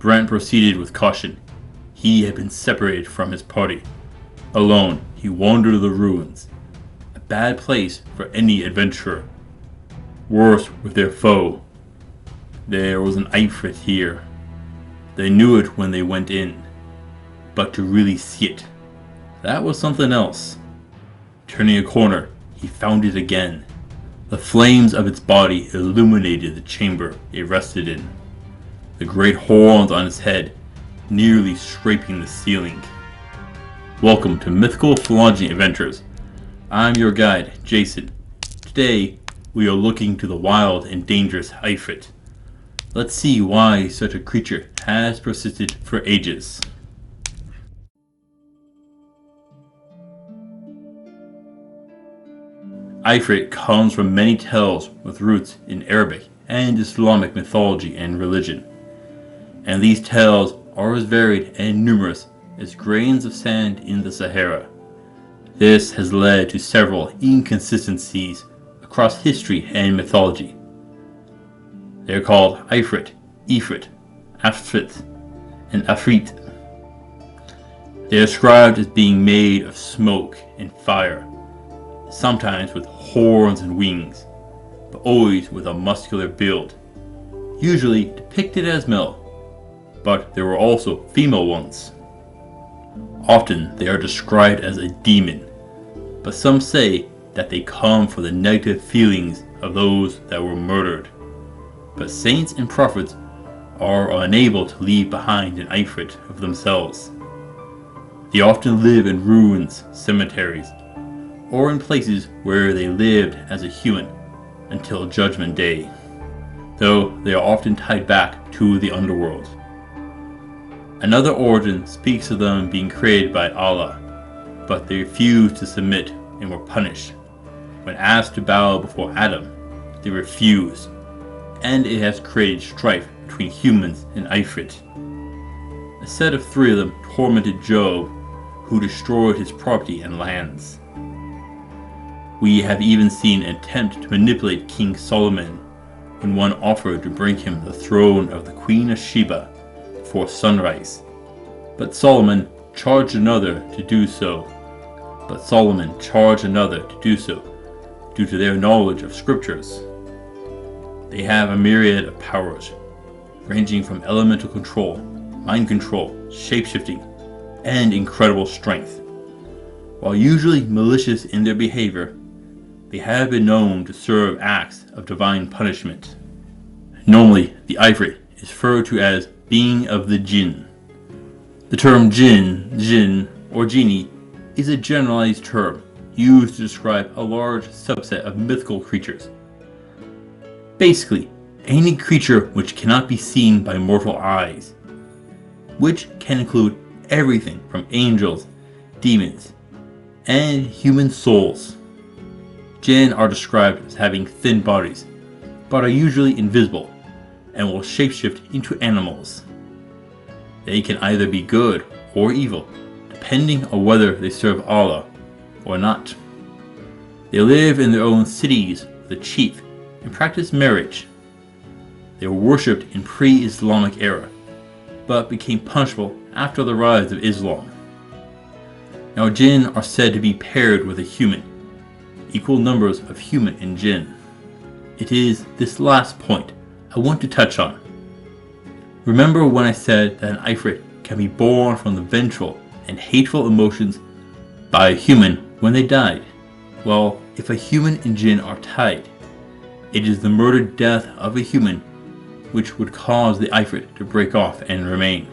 Brent proceeded with caution. He had been separated from his party. Alone, he wandered the ruins. A bad place for any adventurer. Worse with their foe. There was an Ifrit here. They knew it when they went in. But to really see it, that was something else. Turning a corner, he found it again. The flames of its body illuminated the chamber it rested in. The great horns on its head nearly scraping the ceiling. Welcome to Mythical Phylogeny Adventures. I'm your guide, Jason. Today, we are looking to the wild and dangerous Ifrit. Let's see why such a creature has persisted for ages. Ifrit comes from many tales with roots in Arabic and Islamic mythology and religion. And these tales are as varied and numerous as grains of sand in the Sahara. This has led to several inconsistencies across history and mythology. They are called Ifrit, Ifrit, Afrit, and Afrit. They are described as being made of smoke and fire, sometimes with horns and wings, but always with a muscular build, usually depicted as male, but there were also female ones. Often they are described as a demon, but some say that they come for the negative feelings of those that were murdered. But saints and prophets are unable to leave behind an Ifrit of themselves. They often live in ruins, cemeteries, or in places where they lived as a human until Judgment Day, though they are often tied back to the underworld. Another origin speaks of them being created by Allah, but they refused to submit and were punished. When asked to bow before Adam, they refused, and it has created strife between humans and Ifrit. A set of 3 of them tormented Job, who destroyed his property and lands. We have even seen an attempt to manipulate King Solomon when one offered to bring him the throne of the Queen of Sheba before sunrise. But Solomon charged another to do so. Due to their knowledge of scriptures. They have a myriad of powers, ranging from elemental control, mind control, shapeshifting, and incredible strength. While usually malicious in their behavior, they have been known to serve acts of divine punishment. Normally, the Ifrit is referred to as being of the Jinn. The term Jinn, or Genie, is a generalized term used to describe a large subset of mythical creatures. Basically, any creature which cannot be seen by mortal eyes, which can include everything from angels, demons, and human souls. Jinn are described as having thin bodies, but are usually invisible and will shapeshift into animals. They can either be good or evil, depending on whether they serve Allah or not. They live in their own cities with a chief and practice marriage. They were worshipped in pre-Islamic era, but became punishable after the rise of Islam. Now Jinn are said to be paired with a human, equal numbers of human and Jinn. It is this last point I want to touch on. Remember when I said that an Ifrit can be born from the vengeful and hateful emotions by a human when they died? Well, if a human and Jinn are tied, it is the murdered death of a human which would cause the Ifrit to break off and remain.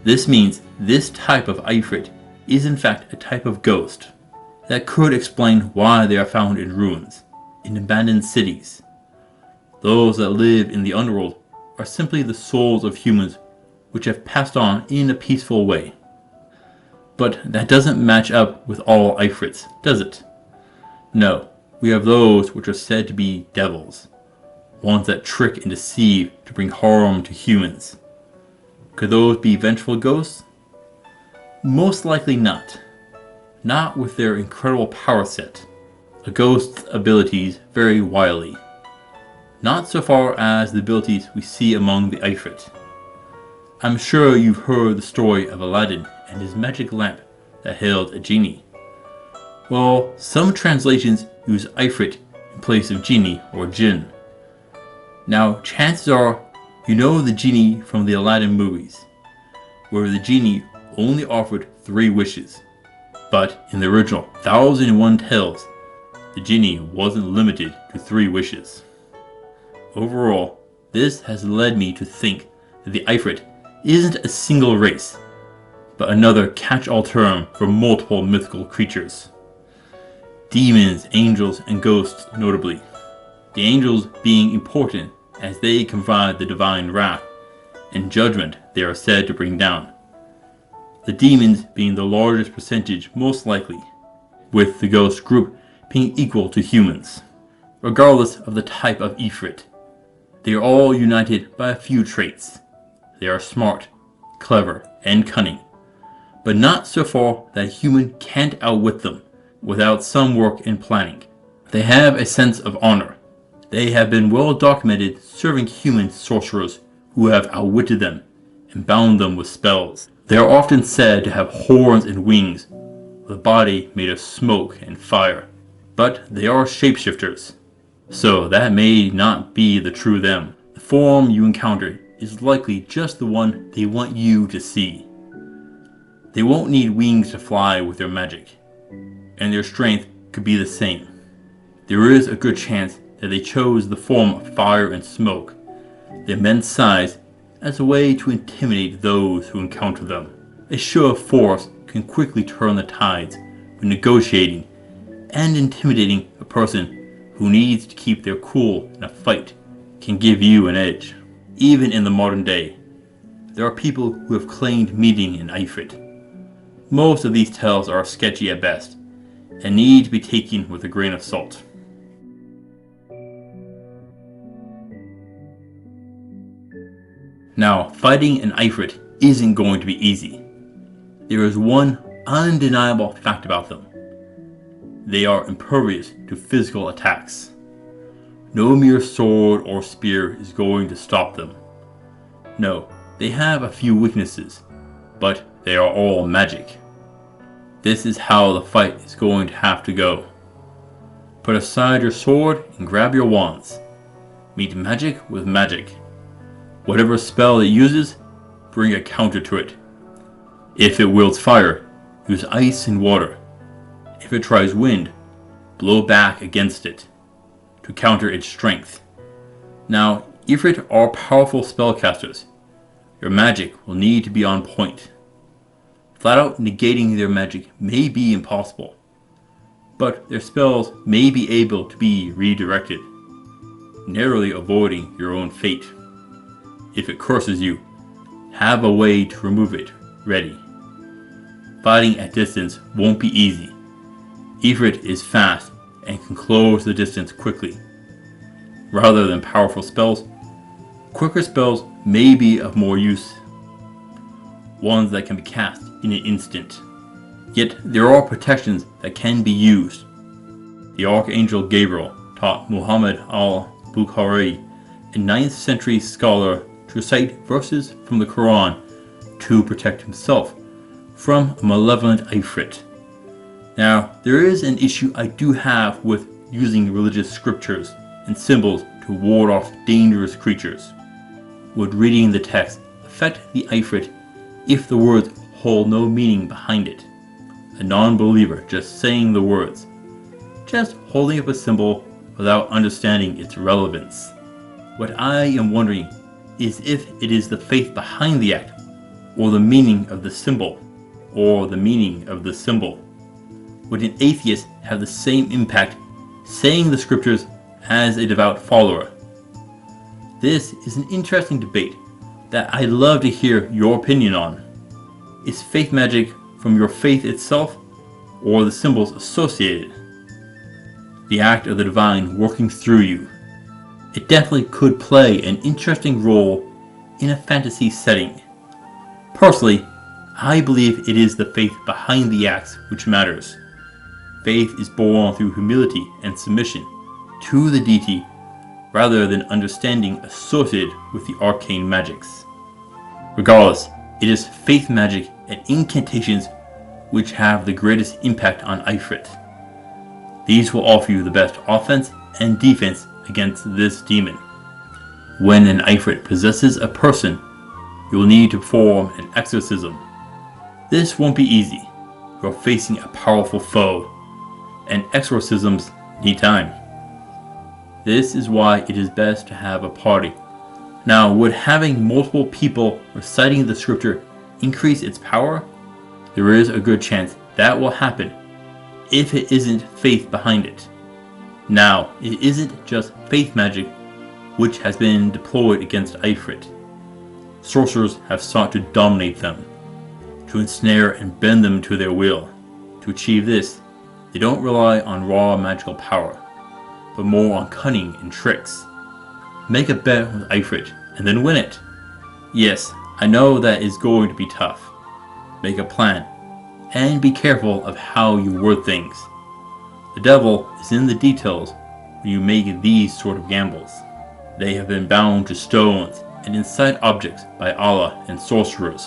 This means this type of Ifrit is in fact a type of ghost. That could explain why they are found in ruins, in abandoned cities. Those that live in the underworld are simply the souls of humans which have passed on in a peaceful way. But that doesn't match up with all Ifrits, does it? No, we have those which are said to be devils, ones that trick and deceive to bring harm to humans. Could those be vengeful ghosts? Most likely not. Not with their incredible power set. A ghost's abilities vary wildly. Not so far as the abilities we see among the Ifrit. I'm sure you've heard the story of Aladdin and his magic lamp that held a genie. Well, some translations use Ifrit in place of genie or Jinn. Now, chances are you know the genie from the Aladdin movies, where the genie only offered 3 wishes. But in the original 1001 Tales, the genie wasn't limited to 3 wishes. Overall, this has led me to think that the Ifrit isn't a single race, but another catch-all term for multiple mythical creatures. Demons, angels, and ghosts notably. The angels being important as they can provide the divine wrath and judgment they are said to bring down. The demons being the largest percentage most likely, with the ghost group being equal to humans. Regardless of the type of Ifrit, they are all united by a few traits. They are smart, clever, and cunning, but not so far that a human can't outwit them without some work and planning. They have a sense of honor. They have been well documented serving human sorcerers who have outwitted them and bound them with spells. They are often said to have horns and wings, with a body made of smoke and fire. But they are shapeshifters, so that may not be the true them. The form you encounter is likely just the one they want you to see. They won't need wings to fly with their magic, and their strength could be the same. There is a good chance that they chose the form of fire and smoke, the immense size, as a way to intimidate those who encounter them. A show of force can quickly turn the tides when negotiating and intimidating a person who needs to keep their cool in a fight can give you an edge. Even in the modern day, there are people who have claimed meeting an Ifrit. Most of these tales are sketchy at best and need to be taken with a grain of salt. Now, fighting an Ifrit isn't going to be easy. There is one undeniable fact about them. They are impervious to physical attacks. No mere sword or spear is going to stop them. No, they have a few weaknesses, but they are all magic. This is how the fight is going to have to go. Put aside your sword and grab your wands. Meet magic with magic. Whatever spell it uses, bring a counter to it. If it wields fire, use ice and water. If it tries wind, blow back against it to counter its strength. Now, Ifrit are powerful spellcasters. Your magic will need to be on point. Flat out negating their magic may be impossible, but their spells may be able to be redirected, narrowly avoiding your own fate. If it curses you, have a way to remove it ready. Fighting at distance won't be easy. Ifrit is fast and can close the distance quickly. Rather than powerful spells, quicker spells may be of more use. Ones that can be cast in an instant. Yet there are protections that can be used. The Archangel Gabriel taught Muhammad al-Bukhari, a 9th century scholar, to recite verses from the Quran to protect himself from a malevolent Ifrit. Now, there is an issue I do have with using religious scriptures and symbols to ward off dangerous creatures. Would reading the text affect the Ifrit if the words hold no meaning behind it? A non-believer just saying the words, just holding up a symbol without understanding its relevance. What I am wondering is if it is the faith behind the act, or the meaning of the symbol, or the meaning of the symbol. Would an atheist have the same impact saying the scriptures as a devout follower? This is an interesting debate that I'd love to hear your opinion on. Is faith magic from your faith itself, or the symbols associated? The act of the divine working through you. It definitely could play an interesting role in a fantasy setting. Personally, I believe it is the faith behind the acts which matters. Faith is born through humility and submission to the deity rather than understanding associated with the arcane magics. Regardless, it is faith magic and incantations which have the greatest impact on Ifrit. These will offer you the best offense and defense against this demon. When an Ifrit possesses a person, you will need to perform an exorcism. This won't be easy. You are facing a powerful foe, and exorcisms need time. This is why it is best to have a party. Now, would having multiple people reciting the scripture increase its power? There is a good chance that will happen if it isn't faith behind it. Now, it isn't just faith magic which has been deployed against Ifrit. Sorcerers have sought to dominate them, to ensnare and bend them to their will. To achieve this, they don't rely on raw magical power, but more on cunning and tricks. Make a bet with Ifrit and then win it. Yes, I know that is going to be tough. Make a plan, and be careful of how you word things. The devil is in the details when you make these sort of gambles. They have been bound to stones and inside objects by Allah and sorcerers.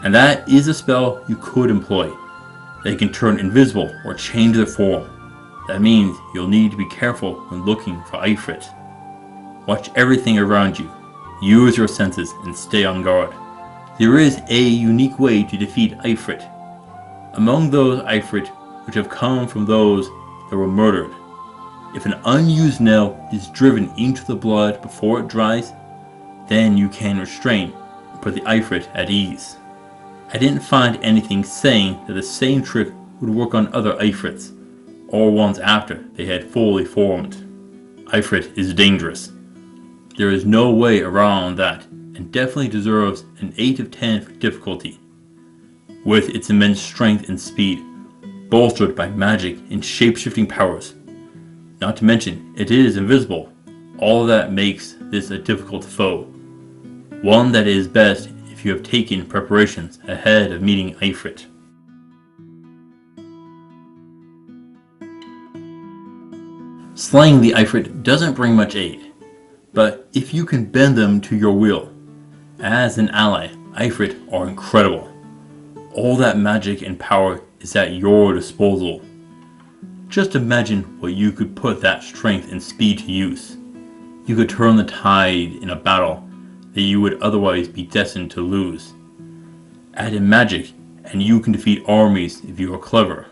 And that is a spell you could employ. They can turn invisible or change their form. That means you'll need to be careful when looking for Ifrit. Watch everything around you. Use your senses and stay on guard. There is a unique way to defeat Ifrit. Among those Ifrit which have come from those that were murdered, if an unused nail is driven into the blood before it dries, then you can restrain and put the Ifrit at ease. I didn't find anything saying that the same trick would work on other Ifrits, or ones after they had fully formed. Ifrit is dangerous. There is no way around that, and definitely deserves an 8 of 10 for difficulty. With its immense strength and speed, bolstered by magic and shape-shifting powers. Not to mention, it is invisible. All of that makes this a difficult foe. One that is best if you have taken preparations ahead of meeting Ifrit. Slaying the Ifrit doesn't bring much aid, but if you can bend them to your will, as an ally, Ifrit are incredible. All that magic and power is at your disposal. Just imagine what you could put that strength and speed to use. You could turn the tide in a battle that you would otherwise be destined to lose. Add in magic, and you can defeat armies if you are clever.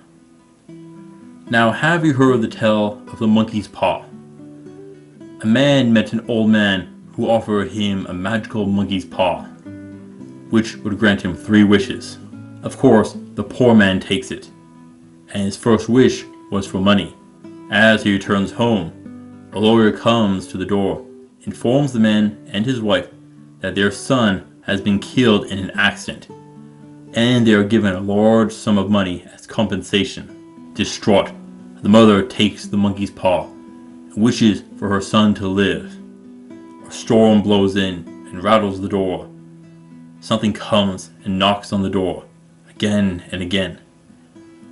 Now, have you heard the tale of the monkey's paw? A man met an old man who offered him a magical monkey's paw, which would grant him 3 wishes. Of course, the poor man takes it, and his first wish was for money. As he returns home, a lawyer comes to the door, informs the man and his wife that their son has been killed in an accident, and they are given a large sum of money as compensation. Distraught, the mother takes the monkey's paw and wishes for her son to live. A storm blows in and rattles the door. Something comes and knocks on the door, again and again.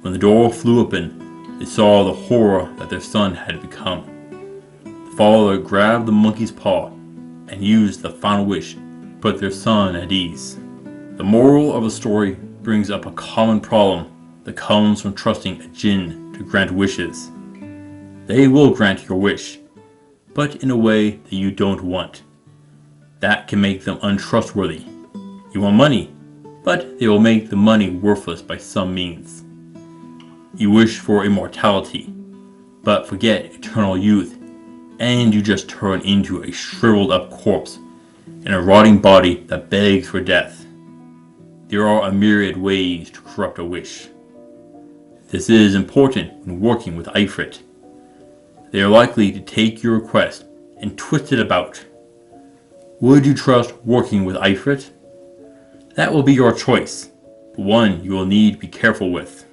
When the door flew open, they saw the horror that their son had become. The father grabbed the monkey's paw and used the final wish to put their son at ease. The moral of the story brings up a common problem that comes from trusting a Jinn to grant wishes. They will grant your wish, but in a way that you don't want. That can make them untrustworthy. You want money, but they will make the money worthless by some means. You wish for immortality, but forget eternal youth, and you just turn into a shriveled up corpse in a rotting body that begs for death. There are a myriad ways to corrupt a wish. This is important when working with Ifrit. They are likely to take your request and twist it about. Would you trust working with Ifrit? That will be your choice, but one you will need to be careful with.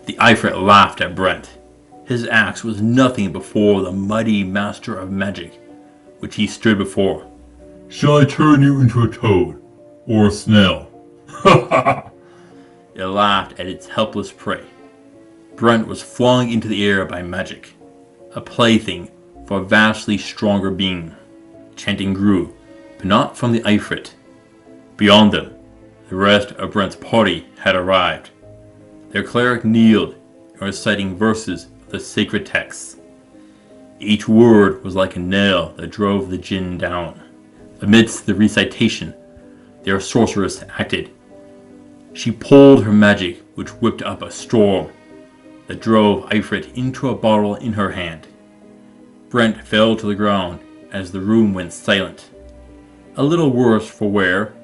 The Ifrit laughed at Brent. His axe was nothing before the mighty master of magic, which he stood before. Shall I turn you into a toad? Or a snail? Ha ha ha! It laughed at its helpless prey. Brent was flung into the air by magic. A plaything for a vastly stronger being. Chanting grew, but not from the Ifrit. Beyond them, the rest of Brent's party had arrived. Their cleric kneeled and reciting verses of the sacred texts. Each word was like a nail that drove the Jinn down. Amidst the recitation, their sorceress acted. She pulled her magic, which whipped up a storm that drove Ifrit into a bottle in her hand. Brent fell to the ground as the room went silent. A little worse for wear,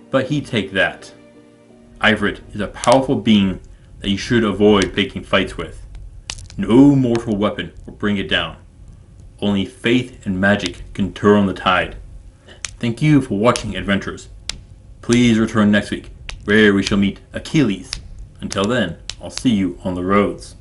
but he'd take that. Ifrit is a powerful being that you should avoid picking fights with. No mortal weapon will bring it down. Only faith and magic can turn the tide. Thank you for watching, adventurers. Please return next week, where we shall meet Achilles. Until then, I'll see you on the roads.